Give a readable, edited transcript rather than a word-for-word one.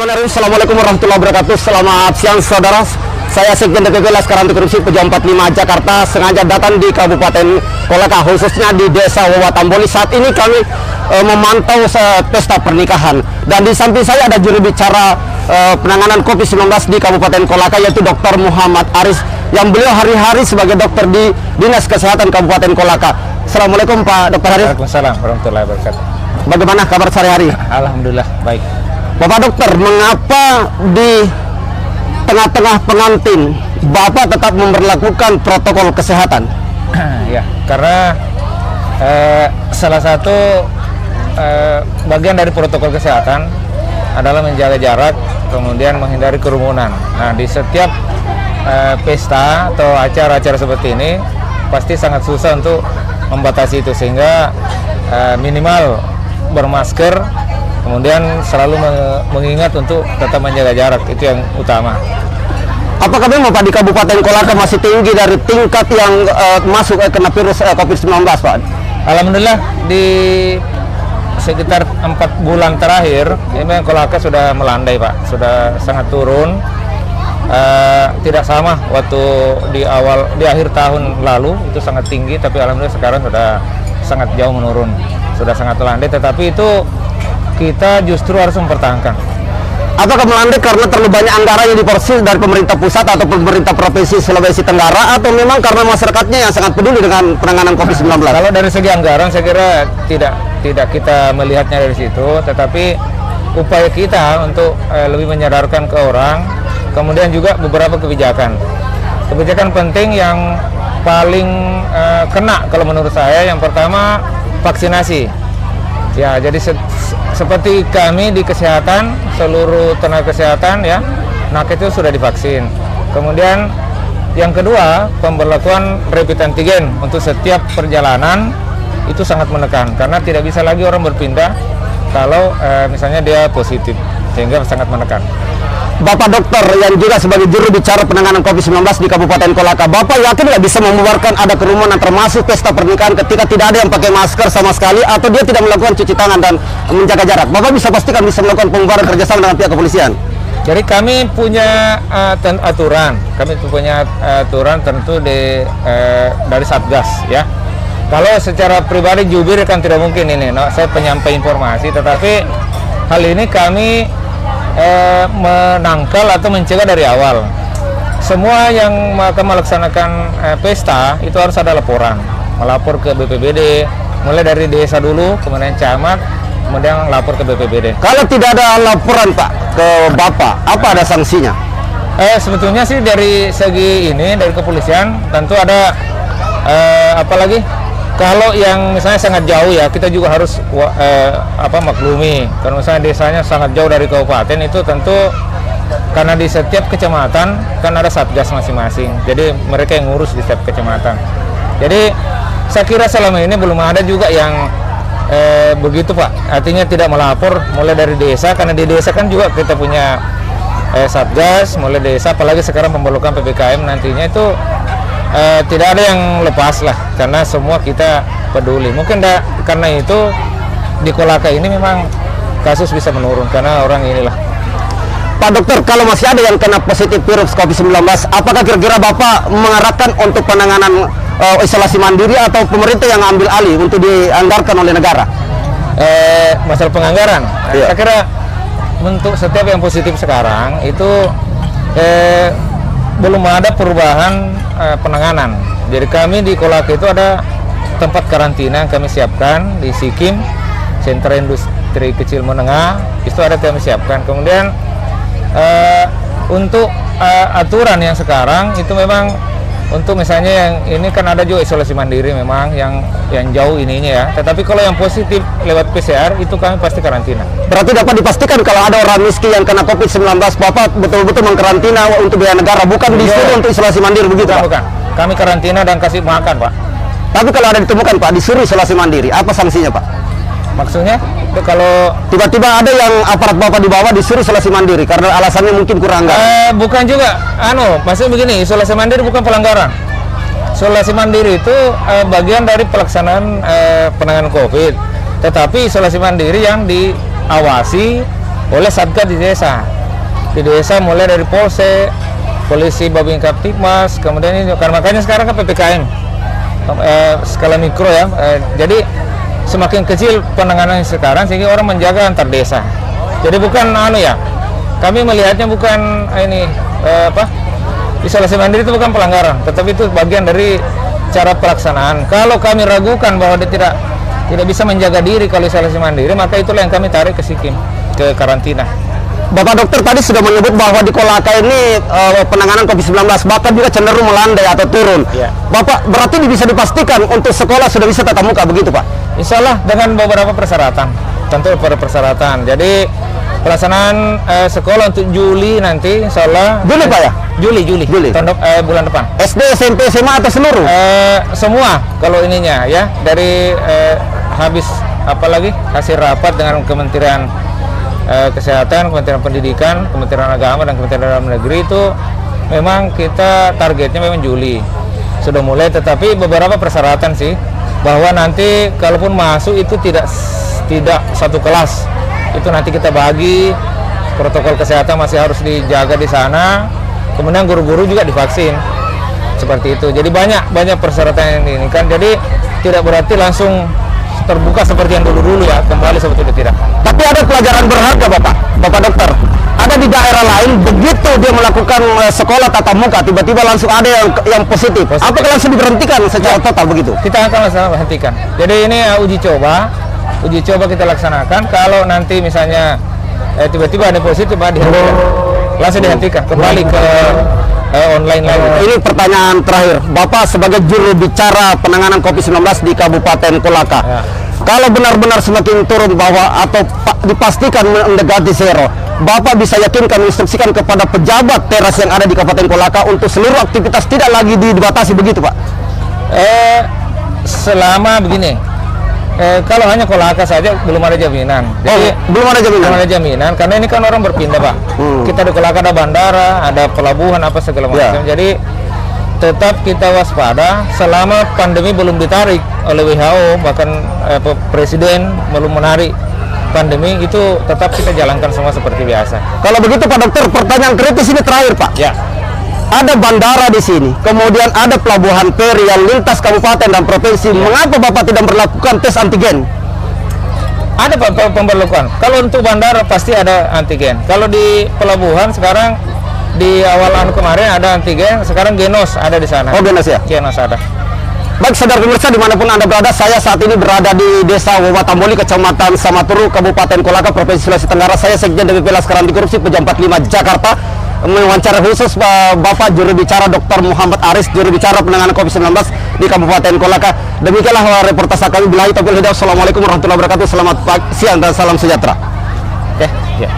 Bismillahirrahmanirrahim. Assalamualaikum warahmatullahi wabarakatuh. Selamat siang saudara. Saya Sekjen DPP Laskar Anti Korupsi Pejabat 45 Jakarta sengaja datang di Kabupaten Kolaka, khususnya di Desa Wawatamboli. Saat ini kami memantau pesta pernikahan, dan di samping saya ada juru bicara penanganan COVID-19 di Kabupaten Kolaka, yaitu Dr. Muhammad Aris, yang beliau hari-hari sebagai dokter di Dinas Kesehatan Kabupaten Kolaka. Assalamualaikum Pak Dr. Aris. Waalaikumsalam warahmatullahi wabarakatuh. Bagaimana kabar sehari-hari? Alhamdulillah baik. Bapak dokter, mengapa di tengah-tengah pengantin Bapak tetap memberlakukan protokol kesehatan? Ya, karena salah satu bagian dari protokol kesehatan adalah menjaga jarak, kemudian menghindari kerumunan. Nah, di setiap pesta atau acara-acara seperti ini pasti sangat susah untuk membatasi itu, sehingga minimal bermasker, kemudian selalu mengingat untuk tetap menjaga jarak, itu yang utama. Apakah memang Pak di Kabupaten Kolaka masih tinggi dari tingkat yang masuk kena virus COVID-19 Pak? Alhamdulillah di sekitar 4 bulan terakhir ini Kolaka sudah melandai Pak, sudah sangat turun. Tidak sama waktu di akhir tahun lalu itu sangat tinggi, tapi alhamdulillah sekarang sudah sangat jauh menurun, sudah sangat melandai. Tetapi itu kita justru harus mempertahankan. Apakah melandai karena terlalu banyak anggaran yang diporsi dari pemerintah pusat atau pemerintah provinsi Sulawesi Tenggara, atau memang karena masyarakatnya yang sangat peduli dengan penanganan COVID-19? Kalau dari segi anggaran saya kira tidak kita melihatnya dari situ, tetapi upaya kita untuk lebih menyadarkan ke orang, kemudian juga beberapa kebijakan penting yang paling kena kalau menurut saya. Yang pertama, vaksinasi. Ya, jadi seperti kami di kesehatan, seluruh tenaga kesehatan ya, nakes itu sudah divaksin. Kemudian yang kedua, pemberlakuan rapid antigen untuk setiap perjalanan itu sangat menekan, karena tidak bisa lagi orang berpindah kalau misalnya dia positif, sehingga sangat menekan. Bapak dokter yang juga sebagai juru bicara penanganan COVID-19 di Kabupaten Kolaka, Bapak yakin nggak bisa membubarkan ada kerumunan termasuk pesta pernikahan ketika tidak ada yang pakai masker sama sekali atau dia tidak melakukan cuci tangan dan menjaga jarak? Bapak bisa pastikan bisa melakukan pembubaran kerjasama dengan pihak kepolisian? Jadi kami punya aturan tentu dari Satgas ya. Kalau secara pribadi jubir kan tidak mungkin ini, saya penyampai informasi, tetapi hal ini kami menangkal atau mencegah dari awal. Semua yang akan melaksanakan pesta itu harus ada laporan, melapor ke BPBD, mulai dari desa dulu, kemudian camat, kemudian lapor ke BPBD. Kalau tidak ada laporan Pak ke Bapak, apa ada sanksinya? Sebetulnya sih dari segi ini, dari kepolisian tentu ada apalagi kalau yang misalnya sangat jauh ya, kita juga harus maklumi. Kalau misalnya desanya sangat jauh dari kabupaten, itu tentu karena di setiap kecamatan kan ada satgas masing-masing. Jadi mereka yang ngurus di setiap kecamatan. Jadi saya kira selama ini belum ada juga yang begitu Pak. Artinya tidak melapor mulai dari desa, karena di desa kan juga kita punya satgas mulai desa, apalagi sekarang pemberlakuan PPKM nantinya itu tidak ada yang lepas lah, karena semua kita peduli. Mungkin karena itu di Kolaka ini memang kasus bisa menurun karena orang inilah. Pak dokter, kalau masih ada yang kena positif virus COVID-19, apakah kira-kira Bapak mengarahkan untuk penanganan isolasi mandiri atau pemerintah yang ambil alih untuk dianggarkan oleh negara? Masalah penganggaran, iya. Saya kira untuk setiap yang positif sekarang itu belum ada perubahan penanganan. Jadi kami di Kolaka itu ada tempat karantina yang kami siapkan di Sikim, Sentra Industri Kecil Menengah, itu ada kami siapkan. Kemudian untuk aturan yang sekarang itu memang untuk misalnya yang ini kan ada juga isolasi mandiri memang yang jauh ininya ya. Tetapi kalau yang positif lewat PCR itu kami pasti karantina. Berarti dapat dipastikan kalau ada orang miskin yang kena COVID-19, Bapak betul-betul mengkarantina untuk biaya negara, bukan disuruh untuk isolasi mandiri begitu Pak? Bukan. Kami karantina dan kasih makan Pak. Tapi kalau ada ditemukan Pak disuruh isolasi mandiri, apa sanksinya Pak? Maksudnya itu kalau tiba-tiba ada yang aparat Bapak di bawah disuruh isolasi mandiri karena alasannya mungkin kurang anggaran? Bukan juga, maksudnya begini, isolasi mandiri bukan pelanggaran. Isolasi mandiri itu bagian dari pelaksanaan penanganan COVID. Tetapi isolasi mandiri yang diawasi oleh Satgas di desa. Di desa mulai dari Polsek, polisi Babin Kaptipmas, kemudian ini kan makanya sekarang kan PPKM skala mikro ya. Jadi semakin kecil penanganan sekarang sehingga orang menjaga antar desa. Jadi bukan kami melihatnya bukan isolasi mandiri itu bukan pelanggaran, tetapi itu bagian dari cara pelaksanaan. Kalau kami ragukan bahwa dia tidak bisa menjaga diri kalau isolasi mandiri, maka itulah yang kami tarik ke Sikim, ke karantina. Bapak dokter tadi sudah menyebut bahwa di Kolaka ini penanganan COVID-19 bahkan juga cenderung melandai atau turun. Ya. Bapak berarti bisa dipastikan untuk sekolah sudah bisa tatap muka begitu Pak? Insya Allah dengan beberapa persyaratan, tentu pada persyaratan. Jadi pelaksanaan sekolah untuk Juli nanti, Insya Allah. Juli Pak ya? Juli. Bulan depan. SD, SMP, SMA atau seluruh? Semua kalau ininya ya dari habis hasil rapat dengan Kementerian Kesehatan, Kementerian Pendidikan, Kementerian Agama dan Kementerian Dalam Negeri itu memang kita targetnya memang Juli sudah mulai, tetapi beberapa persyaratan sih bahwa nanti kalaupun masuk itu tidak satu kelas, itu nanti kita bagi, protokol kesehatan masih harus dijaga di sana, kemudian guru-guru juga divaksin seperti itu. Jadi banyak persyaratan yang ini kan, jadi tidak berarti langsung terbuka seperti yang dulu ya, kembali seperti itu tidak. Tapi ada pelajaran berharga Bapak dokter. Ada di daerah lain begitu dia melakukan sekolah tatap muka tiba-tiba langsung ada yang positif. Apakah langsung diberhentikan secara total begitu? Kita akan laksanakan hentikan. Jadi ini uji coba kita laksanakan. Kalau nanti misalnya tiba-tiba ada positif, dihentikan, langsung dihentikan, kembali ke online lagi. Ini pertanyaan terakhir, Bapak sebagai juru bicara penanganan COVID-19 di Kabupaten Kolaka. Ya. Kalau benar-benar semakin turun atau dipastikan mendekati zero, Bapak bisa yakinkan, instruksikan kepada pejabat teras yang ada di Kabupaten Kolaka untuk seluruh aktivitas tidak lagi dibatasi begitu Pak? Selama begini, kalau hanya Kolaka saja belum ada jaminan. Jadi, belum ada jaminan? Belum ada jaminan, karena ini kan orang berpindah Pak. Kita di Kolaka ada bandara, ada pelabuhan, apa segala macam. Jadi tetap kita waspada selama pandemi belum ditarik oleh WHO, bahkan Presiden belum menarik pandemi, itu tetap kita jalankan semua seperti biasa. Kalau begitu Pak Dokter, pertanyaan kritis ini terakhir Pak. Ya. Ada bandara di sini, kemudian ada pelabuhan feri yang lintas kabupaten dan provinsi. Mengapa Bapak tidak melakukan tes antigen? Ada pemberlakuan. Kalau untuk bandara pasti ada antigen. Kalau di pelabuhan sekarang di awal kemarin ada antigen, sekarang Genos ada di sana. Oh, Genos ya? Genos ada. Baik saudara pemirsa dimanapun Anda berada, saya saat ini berada di Desa Wawatamboli, Kecamatan Samaturu, Kabupaten Kolaka, Provinsi Sulawesi Tenggara. Saya Sekjen DPP Laskar Anti Korupsi Pejam 45 Jakarta, mewawancara khusus Bapak juru bicara Dr. Muhammad Aris, juru bicara penanganan COVID-19 di Kabupaten Kolaka. Demikianlah reportase kami. Billahi taufiq wal hidayah. Assalamualaikum warahmatullahi wabarakatuh. Selamat siang dan salam sejahtera. Ya.